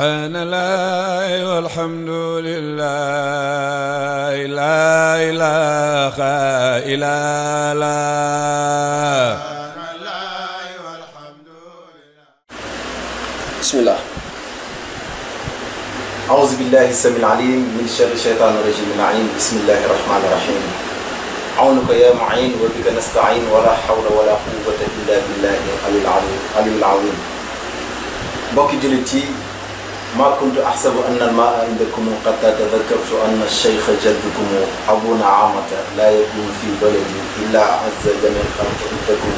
سبحان الله والحمد لله لا إله إلا الله. بسم الله. أعوذ بالله السميع العليم من شر الشيطان الرجيم اللعين. بسم الله الرحمن الرحيم. عونك يا معين وبك نستعين ولا حول ولا قوة إلا بالله العلي العظيم. mbokki jullit yi ما كنت أحسب أن الماء عندكم قد تذكرت أن الشيخ جدكم أبونا عامة لا يكون في بلدي إلا عز جميع الخلق عندكم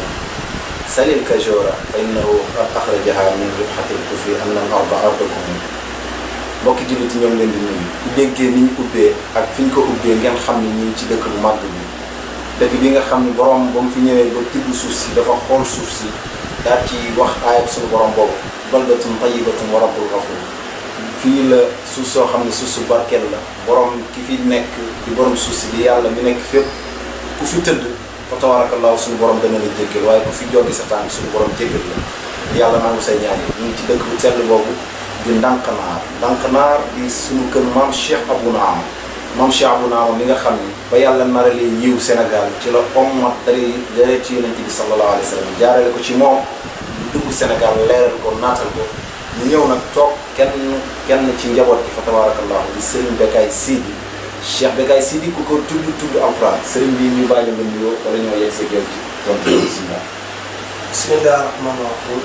سل الكجورة فإنه قد أخرجها من ربحة الكفر أن الأرض أرضكم. mbokki jullit yi ñoo ngi leen di nuyu ku déggee ni ñu ubbee ak fi ñu ko ubbee ngeen xam ne ñu ngi ci dëkk bu màgg bi dëkk bi nga xam ne borom ba mu fi ñëwee ba tibb suuf si dafa xool suuf si daal ci wax aayat suñu borom boobu baldatun tayyibatun wa rabbul ghafuur. fii la suuf soo xam ne suuf su barkeel la borom ki fi nekk di borom suuf si di yàlla mi nekk fépp ku fi tëdd fa tabaarakallaahu suñu borom dana la jéggal waaye ku fi joggi sa tànk suñu borom jéggal la yàlla nangu say ñaan yi ñu ngi ci dëkk bu sell boobu di Ndànkanaar di suñu kër maam Cheikh Abou Naama mi nga xam ni ba yàlla naralee yiw Sénégal ci la ommat dara ci yonent bi sallallahu alayhi wa sallam jaarale ko ci moom dugg Sénégal leeral ko naatal ko ñu ñëw nag toog kenn ci njaboot gi fa tabarakallahu di Serigne Bekay Sidi Cheikh Bekay Sidi ku ko tudd alxuraan Serigne bi ñu bàyyi nga nuyoo wala ñoo yegg sa géej gi donc bismillah. bismillahi rahmaani rahim.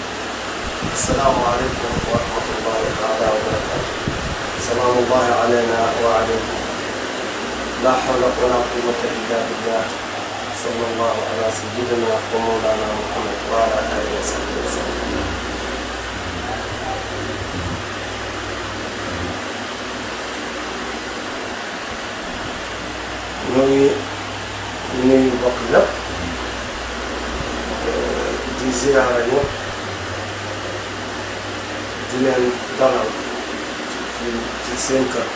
assalaamu aleykum wa rahmatullahi taala wa barakatu. salaamullahi alayna wa aleykum. la hawla wala quwwata illa billah. sallallahu ala sayyidina wa mawlana Muhammad wa ala alihi wa sahbihi wa sallam. ñoo ngi nuyu mbokk yëpp di ziyaara ñëpp di leen dalal ci seen kër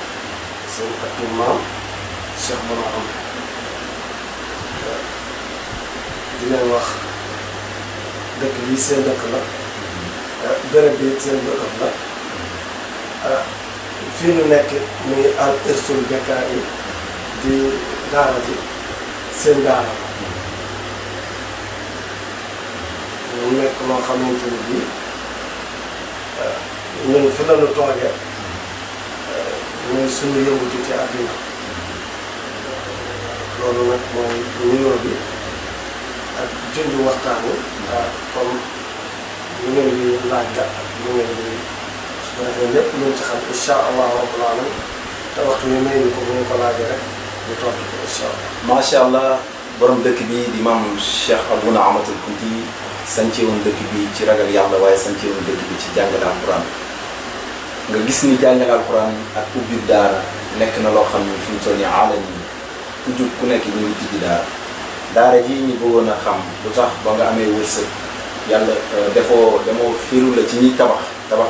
seen ëttu maam Cheikh Bouna Am di leen wax dëkk bi seen dëkk la béréb bi seen dëkk la fii ñu nekk muy al irsul Bekay yi di daara ji seen daara mu nekk loo xamante ni bii ñun fi la ñu toogee mooy suñu yëngutu ci àddina loolu nag mooy nuyoo bi ak junj waxtaan wi comme lu ngeen di laaj la ak lu ngeen di su ko defee lépp luñ ci xam incha allahu rabbul alamin te waxtu yi may ni ko bu ñu ko laajee rek ñu toog ko incha allah. macha allah borom dëkk bi di maam Cheikh Abou Naama Kunti sànce woon dëkk bi ci ragal yàlla waaye sànce woon dëkk bi ci jàngale alquran nga gis ni jàngale alquran ak ubbi daara nekk na loo xam ne fi mu toll nii aalam yi ku jub ku nekk ñu ngi tijji daara ji ñu bëggoon a xam lu tax ba nga amee wërsëg yàlla demoo xiiru la ci ñuy tabax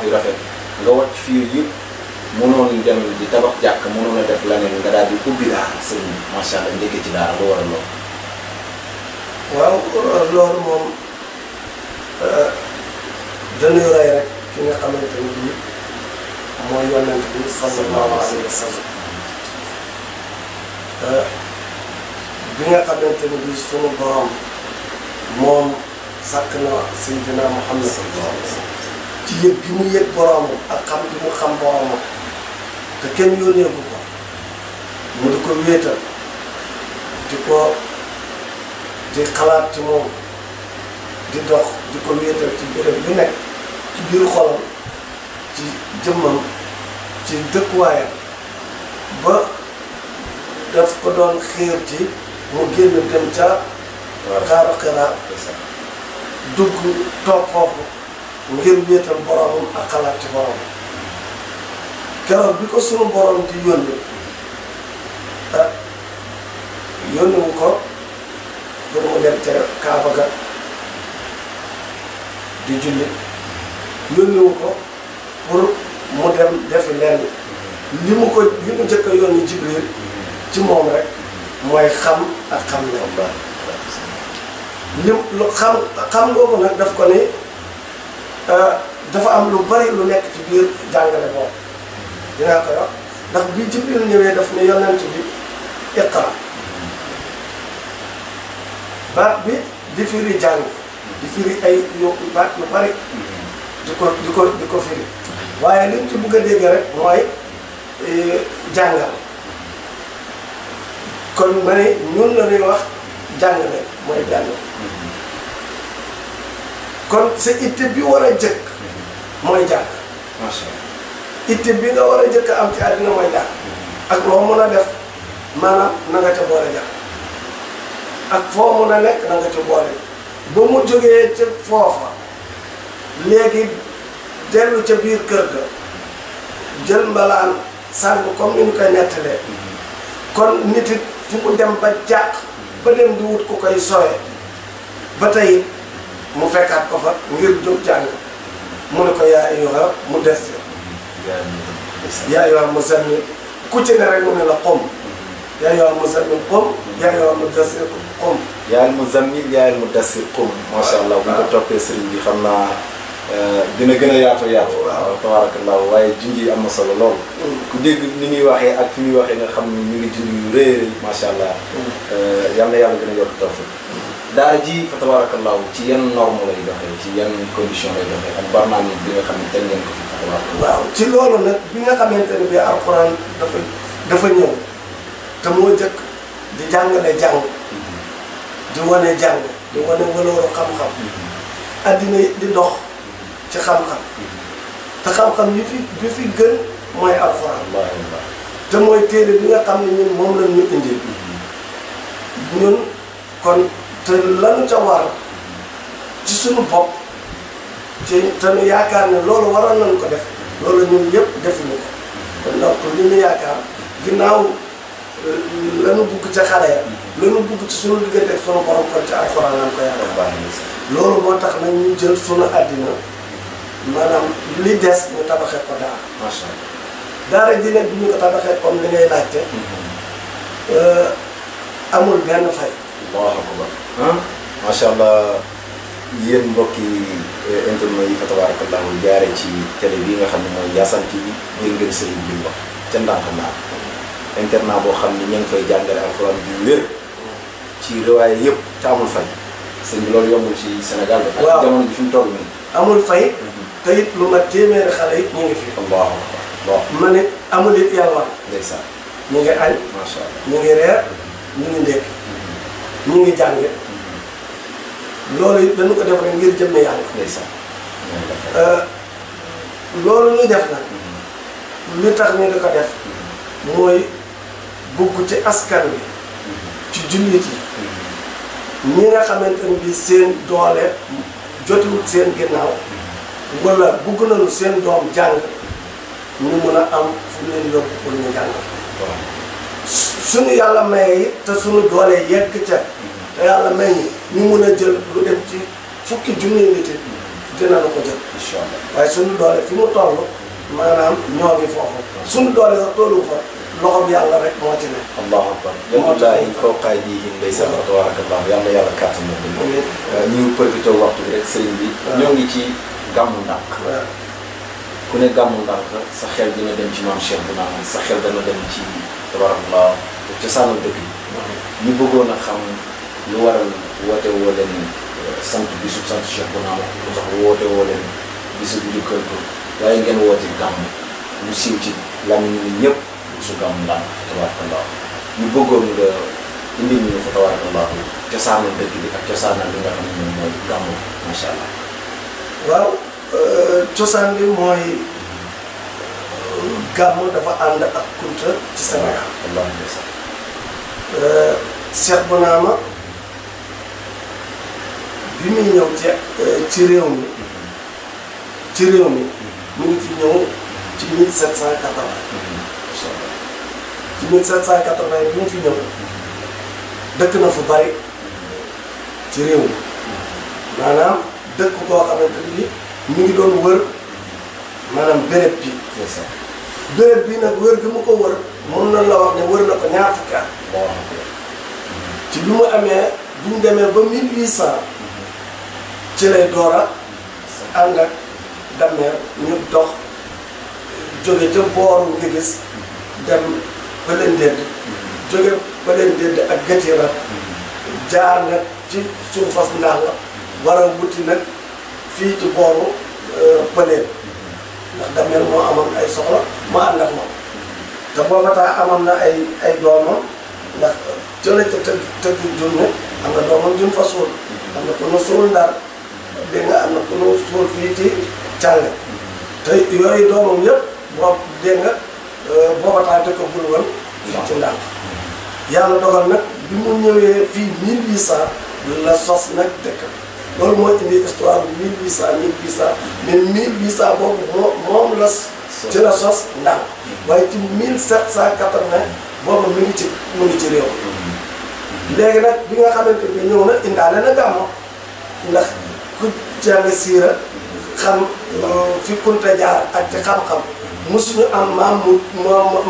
yu rafet nga wàcc fii yëpp mënoon dem di tabax jàkk mënoon a def leneen nga daal di ubbi daara sëñ bi macha allah njëkk ci daara lu war a lool. waaw loolu moom dañuy roy rek ki nga xamante ni bii mooy yonent bi sallallahu alayhi wa sallam bi nga xamante ni bii sunu borom moom sàkk na Seydina Muhammad sallallahu alayhi wa sallam ci yëg gi mu yëg boromam ak xam gi mu xam boromam te kenn yónneeku ko mu di ko wéetal di xalaat ci moom di dox di ko wéetal ci béréb yu nekk ci biir xolam ci jëmmam ci dëkkuwaayam ba daf ko doon xiir ci mu génn dem ca xaaru Xiraa dugg toog foofu ngir wéetal boromam ak xalaat ci boromam keroog bi ko sunu borom di yónni yónniwu ko pour mu dem ca Kaaba ga di julli yónniwu ko pour mu dem defi lenn li mu njëkk a yónni Jibril ci moom rek mooy xam ak xam ne xam ngoogu nag daf ko ni dafa am lu bari lu nekk ci biir jàngale boobu dinaa koy wax ndax bi Jibril ñëwee daf ne yonent bi iqra baat bi di firi jàng di firi ay baat yu bari di ko firi waaye liñ ci bëgg a dégg rek mooy jàngal kon ma ne ñun la ñuy wax jàngale mooy jàng kon sa itte bi war a jëkk mooy jàng macha allah itte bi nga war a jëkk am ci àddina mooy jàng ak loo mën a def maanaam na nga ca boole jàng ak foo mën a nekk na nga ca boole ba mu jógee ca foofa léegi dellu ca biir kër ga jël mbalaan sàng comme ni ñu koy nettalee kon nit it fu mu dem ba jàq ba dem di wut ku koy sowe ba tey mu fekkaat ko fa ngir jóg jàng mu ne ko yaa ayyuha mudassir yaa ayyuha muzammil ku ci ne rek mu ne la qum yaa ayyuha muzammil qum yaa ayyuha mudassir qum yaa al muzammil yaa al mudassir qum macha allah bu ko toppee sëriñ bi xam naa dina gën a yaatu waaw tabarakallah waaye junj yi am na solo lool ku dégg ni muy waxee ak fi muy waxee nga xam ni ñu ngi junj yu rëy rëy macha allah yal na yàlla gën a yokk tawfiq daara ji fa tabarakallah ci yan norme lay doxee ci yan condition lay doxee ak barnaamij bi nga xam ne teg ngeen ko fi fa tabarakallah waaw ci loolu nag bi nga xamante ne bi alxuraan dafa ñëw te moo jëkk di jàngale jàng di wane jàng di wane walooru xam-xam addina di dox ci xam-xam te xam-xam bi fi gën mooy alxuraan te mooy téere bi nga xam ne ñun moom la ñu indi ñun kon te lanu ca war ci suñu bopp ci te ñu yaakaar ne loolu waroon nañ ko def loolu ñun yëpp defuñu ko kon donc li ñu yaakaar ginnaaw lanu bugg ca xale ya lanu bugg ci suñu diggante ak sunu borom kon ci alxuraan lañ ko yaakaar loolu moo tax nag ñu jël sunu àddina maanaam li des ñu tabaxee ko daara macha allah daara ji nag bi ñu ko tabaxee comme li ngay laajte amul benn fay allahu akbar macha allah yéen mbokki internet yi fa tabarakallahu jaare ci télé bi nga xam ne mooy Ndiassane TV dégg ngeen sëriñ bi wax ca Ndank-Ndaar internat boo xam ne ña ngi fay jàngale alxuraan bi wér ci riwaaye yëpp te amul fay sëñ bi loolu yombul ci Sénégal bi ak jamono ji fi mu toll nii amul fay te it lu ma téeméeri xale it ñu ngi fi allahu akbar ma ne amul it yàlla ndeysaan ñu ngi añ macha allah ñu ngi reer ñu ngi ndékki ñu ngi jànge loolu it dañu ko def rek ngir jëmme yàlla ndeysaan loolu ñu def nag li tax ñu di ko def mooy bugg ci askan wi ci jullit yi ñi nga xamante ne bi seen doole jotiwut seen ginnaaw wala bugg nañu seen doom jàng ñu mun a am fu leen yóbbu pour ñu jàng suñu yàlla maye it te suñu doole yegg ca te yàlla may ñu mun a jël lu dem ci fukki junni nit it dina la ko jël incha allah waaye suñu doole fi mu toll maanaam ñoo ngi foofu suñu doole sax tollu fa loxo bi yàlla rek moo ci ne allahu akbar yadullahi fawqa aydihim ndeysaan fa tabarakallah yàlla yàlla kàttan na ñu profité waxtu bi rek sëriñ bi ñoo ngi ci gàmmu Ndank ku ne gàmmu Ndank sa xel dina dem ci maam Cheikh bu naan sa xel dana dem ci tabarakallah cosaanal dëkk bi ñu bëggoon a xam lu waral woote woo leen sant bisu sant Cheikh bu naan lu tax woote woo leen bisu bu jukkal ko waaye ngeen woote gàmmu mu siiw ci lamiñ ni ñëpp bisu gàmmu Ndank fa tabarakallah ñu bëggoon nga indi ñu fa tabarakallah cosaanal dëkk bi ak cosaanal li nga xam ne moom mooy gàmmu macha allah waaw cosaan bi mooy gàmmu dafa ànd ak kunta ci Sénégal allah ndeysaan Cheikh Bounama bi muy ñëw ci réew mi mu ngi fi ñëw ci 1780 ci 1780 bi mu fi ñëw dëkk na fu bari ci réew mi maanaam dëkk koo xamante ni mu ngi doon wër maanaam béréb bi béréb bi nag wër gi mu ko wër mun na la wax ne wër na ko ñaar fukki at ci bi mu amee bu ñu demee ba 1800 ci lay door a ànd ak Dameel ñu dox jóge ca booru nga gis dem Pëleen Ndédd jóge Pëleen Ndédd ak Gëtira jaar nag ci suufas ndax la war a wuti nag fii ci booru Pëleen ndax Dameel moo amoon ay soxla ma ànd ak moom te booba taa amoon na ay doomam ndax jële ca tëgg junne am na doomam jun fa suul am na ku nu suul Ndar dégg nga am na ku nu suul fii ci Càlle te yooyu doomam yëpp boobu dégg nga booba taa dëkk bul woon fii ci Ndar yàlla dogal nag bi mu ñëwee fii 1800 la sos nag dëkk loolu moo indi histoire bi 1800 mais 1800 boobu moom la ci la sos Ndar waaye ci 1780 boobu mu ngi ci réew léegi nag bi nga xamante bi ñëw na indaale na gàmmo ndax ku jàng siira xam fi Kunta jaar ak ci xam-xam mosuñu am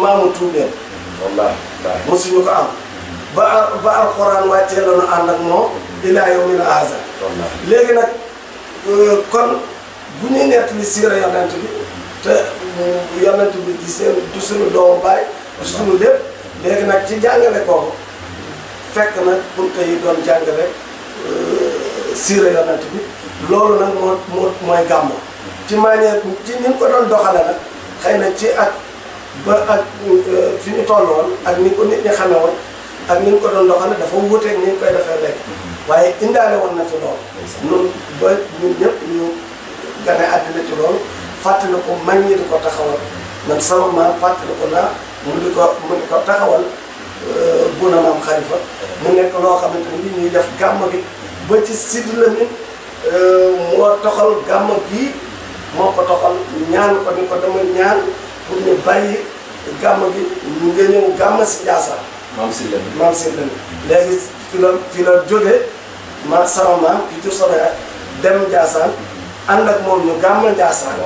maamu tuubeen wallaahi mosuñu ko am ba alxuraan wàccee la ñu ànd ak moom ilaa yawmina haazaa léegi nag kon bu ñuy nettali siira yonent bi te yonent bi du suñu doomu baay du suñu lépp léegi nag ci jàngale kooku fekk na Kunta yi doon jàngale siira yonent bi loolu nag mooy gàmmo ci manière ci ni ñu ko doon doxale nag xëy na ci ak fi ñu toll woon ak ni ko nit ñi xame woon ak ni ñu ko doon doxale dafa wuuteeg ni ñu koy defee léegi waaye indaale woon na fi loolu ñun ba ñun ñëpp ñu gane àddina ci loolu fàttali ko mag ñi di ko taxawal man sama maam fàttali ko naa mu di ko taxawal Bouna Maam Khalifa mu nekk loo xamante ni ñuy def gàmm gi ba ci Sidi Lamine moo toxal gàmm gii moo ko toxal ñaan ko ni ko dama ñaan pour ñu bàyyi gàmm gi ñu nga ñëw gàmm si Ndiassane maam si Lamine léegi fi la jóge ma sama maam ki jur sama yaay dem Ndiassane ànd ak moom ñu gàmm Ndiassane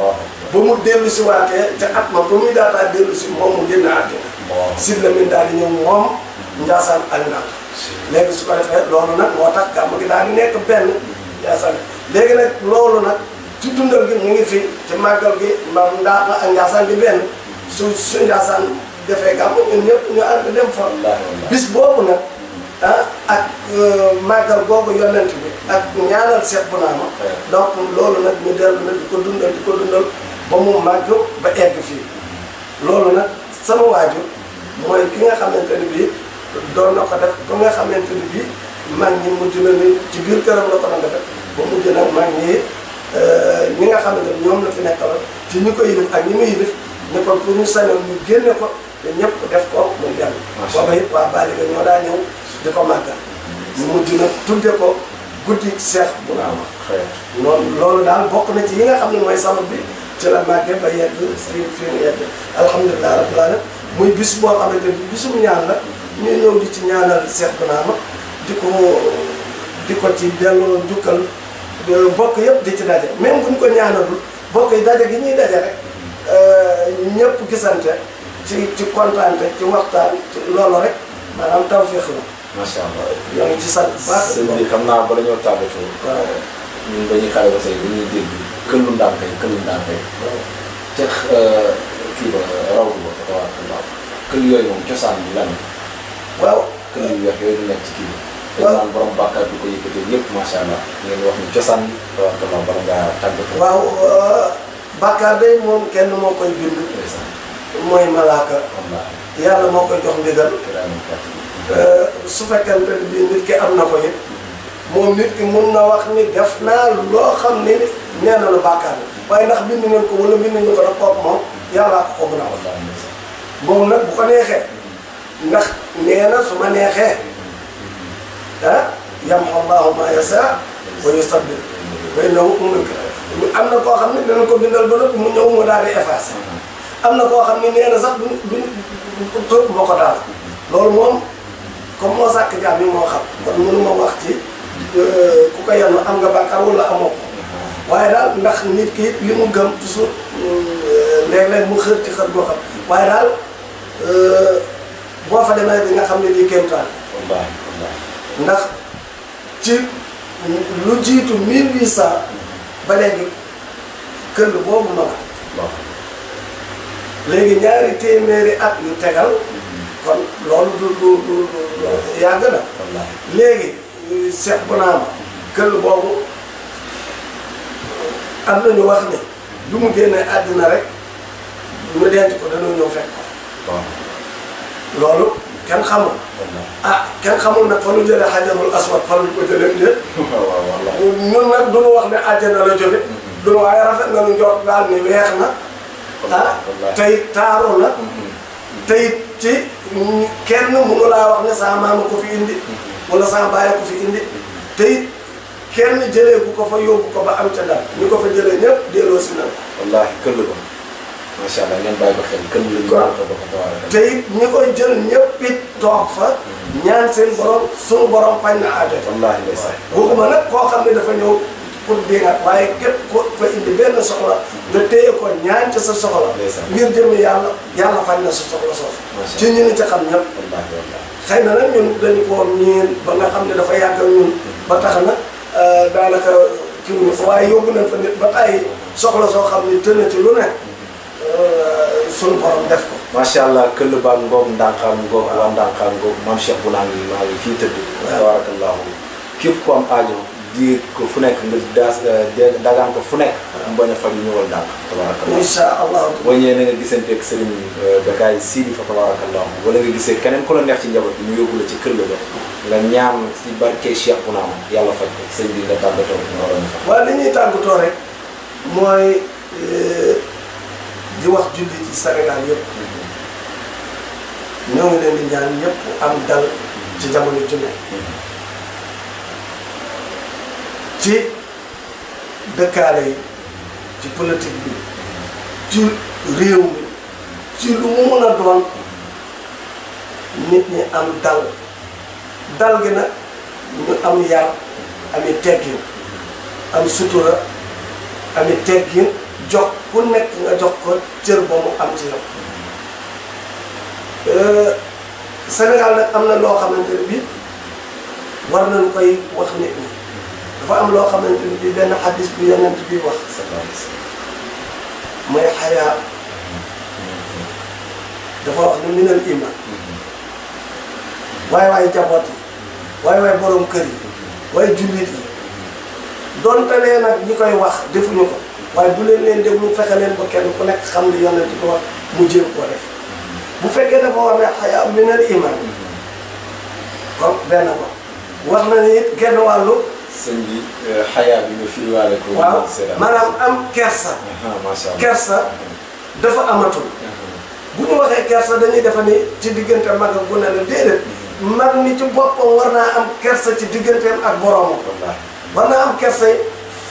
ba mu dellu si waatee ca at ma ba muy daataa dellu si moom mu génn àddina Sidi Lamine daal di ñëw moom Ndiassane ak Ndar léegi su ko defee loolu nag moo tax gàmm gi daal di nekk benn Ndiassane léegi nag loolu nag ci dundal gi mu ngi fi ci màggal gi maam Ndar ak Ndiassane di benn su Ndiassane defee gàmm ñun ñëpp ñu ànd dem fa bis boobu nag ak màggal googu yonent bi ak ñaanal Cheikh Bounama donc loolu nag ñu dellu nag di ko dundal ba mu màgg ba egg fii loolu nag sama waajur mooy ki nga xamante ni bii doon na ko def ba nga xamante ni bii mag ñi mujj na ni ci biir këram la ko doon def ba mujj nag mag ñi nga xamante ni ñoom la fi nekkaloon ci ñi ko yilif ak ñi mu yilif ne ko pour ñu sañoon ñu génne ko te ñëpp def ko muy dem booba it waa Baliga ñoo daa ñëw di ko màggal ñu mujj nag tudde ko guddi Cheikh Bounama loolu daal bokk na ci yi nga xam ne mooy sabab bi ci la màggee ba yegg fii mu yegg alhamdulilah rabbil alamin muy bis boo xamante ni bisum ñaan la ñuy ñëw di ci ñaanal Cheikh Bounama di ko ci delloo njukkal bokk yëpp di ci daje même buñ ko ñaanalul bokk yi daje gi ñuy daje rek ñëpp gisante ci kontaante ci waxtaan ci loolu rek maanaam tawfeex la. macha allah ñoo ngi ci sant bu baax. sëñ bi xam naa bala ñoo tàggatoo. waaw ñun dañuy xale ba say dañuy dégg këllu ndànkay waaw ca kii ba raw bi ba fa tabaarkalla këll yooyu moom cosaan bi lan waaw këll yu weex yooyu di nekk ci kii bi. waaw dañ naan borom bàkkaar bi ko yëkkatee yëpp macha allah ngeen wax ni cosaan bi tabaarkalla bala ngaa tàggatoo. waaw bàkkaar day moom kenn moo koy bind. mooy malaaka. yàlla moo koy jox ndigal. su fekkente ne bii nit ki am na ko it moom nit ki mun na wax ni def naa loo xam ne nee na lu bàkkaar waaye ndax bind ngeen ko wala bind ñu ko nag kooku moom yàllaa ko gën a wax. moom nag bu ko neexee ndax nee na su ma neexee yamhu Allahu ma yashaa wa yusabbir wa innahu am na koo xam ne dana ko bindal ba noppi mu ñëw mu daal di effacé am na koo xam ne nee na sax du tur moo ko daal loolu moom comme moo sàkk jaam yi moo xam kon mënu ma wax ci ku ko yanu am nga bàkkaar wala amoo ko waaye daal ndax nit ki li mu gëm toujours léeg-léeg mu xër ci xër boo xam waaye daal boo fa demee di nga xam ne lii kéemtaan ndax ci lu jiitu 1800 ba léegi këll boobu ma léegi ñaari téeméeri at yu tegal kon loolu du yàgg na léegi Cheikh Bounama këll boobu am nañu wax ne du mu génne àddina rek ñu denc ko dañoo ñëw fekk ko loolu kenn xamul kenn xamul nag fa nu jëlee xajarul aswad fa nu ko jëlee déet ñun nag duñu wax ne àjjana la jóge duñu waaye rafet na nu njort daal ni weex na tey taaru na tey ci kenn mënu laa wax ne sama maama ko fi indi wala sama baay ko fi indi tey kenn jëlee bu ko fa yóbbu ko ba am ca dal ñu ko fa jëlee ñëpp delloo si na wallaahi këll ko macha allah ngeen bàyyi ko xel këll lañu ko te it ñi koy jël ñëpp it toog fa ñaan seen borom suñu borom fañ na aajo wallaahi ndeysaan waxuma nag koo xam ne dafa ñëw pour dingat waaye képp ko fa indi benn soxla nga téye ko ñaan ca sa soxla ngir jëmmi yàlla fañ na sa soxla soosu ci ñu ni ca xam ñëpp xëy na nag ñun dañu ko ñeen ba nga xam ne dafa yàgg ñun ba tax na daanaka kii ñu fa waaye yóbbu nañ fa nit ba tàyyi soxla soo xam ne tënna ci lu nekk sunu borom def ko macha allah këll baa ngoog ndànqaan ngoog waa ndànqaan ngoog maam Cheikh bu maa ngi fii tëdd tabarakallahu képp ku am aajo di ko fu nekk nga dagaan ko fu nekk mu bañ a faj ñëwal ndànk tabarakallahu incha allah boo ñëwee na nga gisanteeg sëriñ Bécaye Sidi fa tabarakallahu wala nga gisee keneen ku la neex ci njaboot bi mu yóbbu la ci këll ba nga ñaan ci barke Cheikh bu naam yàlla faj ko sëriñ bi nga tàggatoo ñu waroon fa waaw li ñuy tàggatoo rek mooy di wax julli ci Sénégal yëpp ñoo ngi leen di ñaan ñëpp am dal ci jamono junne ci dëkkaale yi ci politique bi ci réew mi ci lu mu mën a doon nit ñi am dal gi nag ñu am yar ami teggin am sutura ami teggin jox ku nekk nga jox ko cër ba mu am ci yow Sénégal nag am na loo xamante ne bii war nañu koy wax nit ñi dafa am loo xamante ne bii benn xadis bi yonent bi wax mooy xayaa dafa wax ne minal iman waaye jaboot yi waaye borom kër yi waaye jullit yi donte lee nag ñi koy wax defuñu ko waaye bu leen déglu fexe leen ba kenn ku nekk xam li yonent bi wax mu jéem koo def bu fekkee dafa wax ne xayaa minal iman kon benn ko wax na ni it genn wàllu sëñ bi xayaa bi nga firiwaale ko waaw maanaam am kersa macha allah kersa dafa amatul bu ñu waxee kersa dañuy defa ni ci diggante mag ak gune la déedéet mag mi ci boppam war naa am kersa ci digganteem ak boromam war naa am kersay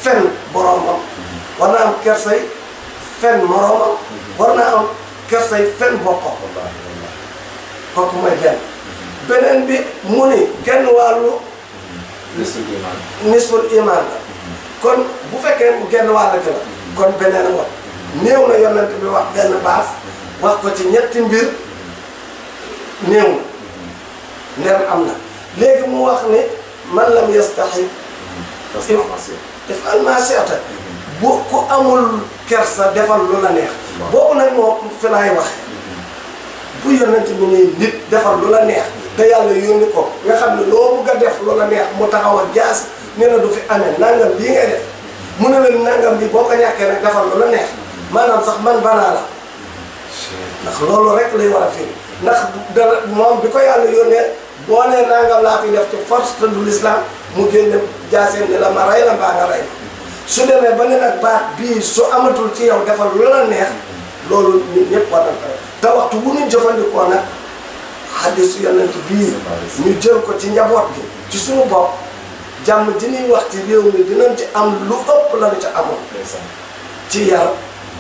fen boromam war naa am kersay fen moromam war naa am kersay fen boppam kooku mooy beneen bi mu ni genn wàllu nisful iman la kon bu fekkee bu genn wàll gi la kon beneen wax néew na yonent bi wax benn baas wax ko ci ñetti mbir néew na ndem am na léegi mu wax ni man lam yastaxi ifal ma si'ta bu ku amul kersa defal lu la neex boobu nag moo fi laay waxe bu yonent bi ne nit defal lu la neex te yàlla yónni ko nga xam ne loo bëgg a def lu la neex mu taxaw ak jaas nee na du fi amee nangam bii ngay def mu ne la nangam bi boo ko ñàkkee nag defal lu la neex maanaam sax man banaa la ndax loolu rek lay war a firi ndax dara moom bi ko yàlla yónnee boo nee nangam laa fi def ci force te du l'islam mu génne jaaseen ni la ma rey la mbaa nga rey su demee ba ne nag baat bii su amatul ci yow defal lu la neex loolu ñun ñëpp war nañ ko te waxtu bu ñu jëfandikoo nag xadisu yonent bii ñu jël ko ci njaboot gi ci suñu bopp jàmm ji ñuy wax ci réew mi dinañ ci am lu ëpp la ñu ci amoon ci yar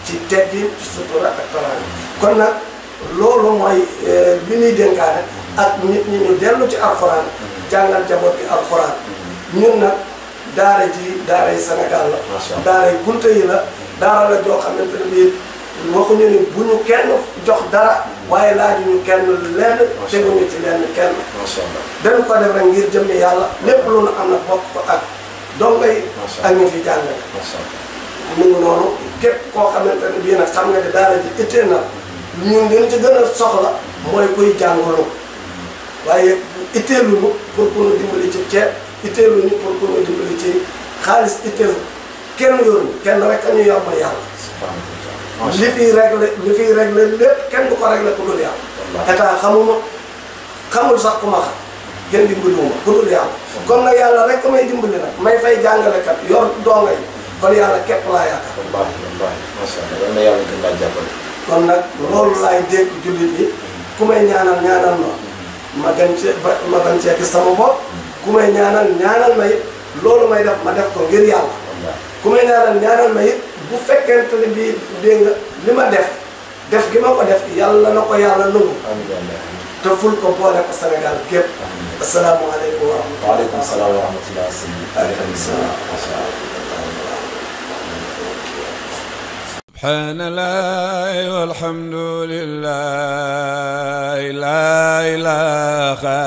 ci teggin ci sutura ak teraanga kon nag loolu mooy li ñuy dénkaane ak nit ñi ñu dellu ci alxuraan jàngal njaboot gi alxuraan ñun nag daara ji daaray Sénégal la daaray gunte yi la daara la joo xamante ne bii waxuñu ni bu ñu kenn jox dara waaye laajuñu kenn lenn teguñu ci lenn kenn dañu ko def rek ngir jëmmi yàlla lépp lu nu am na bokk ko ak dongay ak ñu fi jàngale mu ngi noonu képp koo xamante ne bii nag xam nga ne daara ji ittee na ñun dañ ci gën a soxla mooy kuy jàngalu waaye itteeluñu pour ku ñu dimbali ci ceeb itteeluñu pour ku ñu dimbali ci xaalis itteelu kenn yoruñu kenn rek a ñu yor ma yàlla. li fiy réglé lépp kenn du ko réglé ku dul yàlla. état xamul sax ku ma xam kenn dimbaliwuma ku dul yàlla. comme nag yàlla rek may dimbali nag may fay jàngalekat yor donga yi kon yàlla képp laa yaakaar. macha allah yal na yàlla gën laa jàppale. kon nag loolu laay dégg jullit yi ku may ñaanal ma gën cee gis sama bopp ku may ñaanal ma it loolu may def ma def ko ngir yàlla. ku may ñaanal ma it bu fekkente ne bii dégg nga li ma def gi ma ko def yàlla na ko yàlla nangu. te ful ko boole ko Sénégal gépp. asalaamualeykum wa rahmatulah. waaleykum salaam wa rahmatulah. waaleykum salaam. subhanallah walhamdulillah la ilaha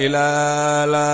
illallah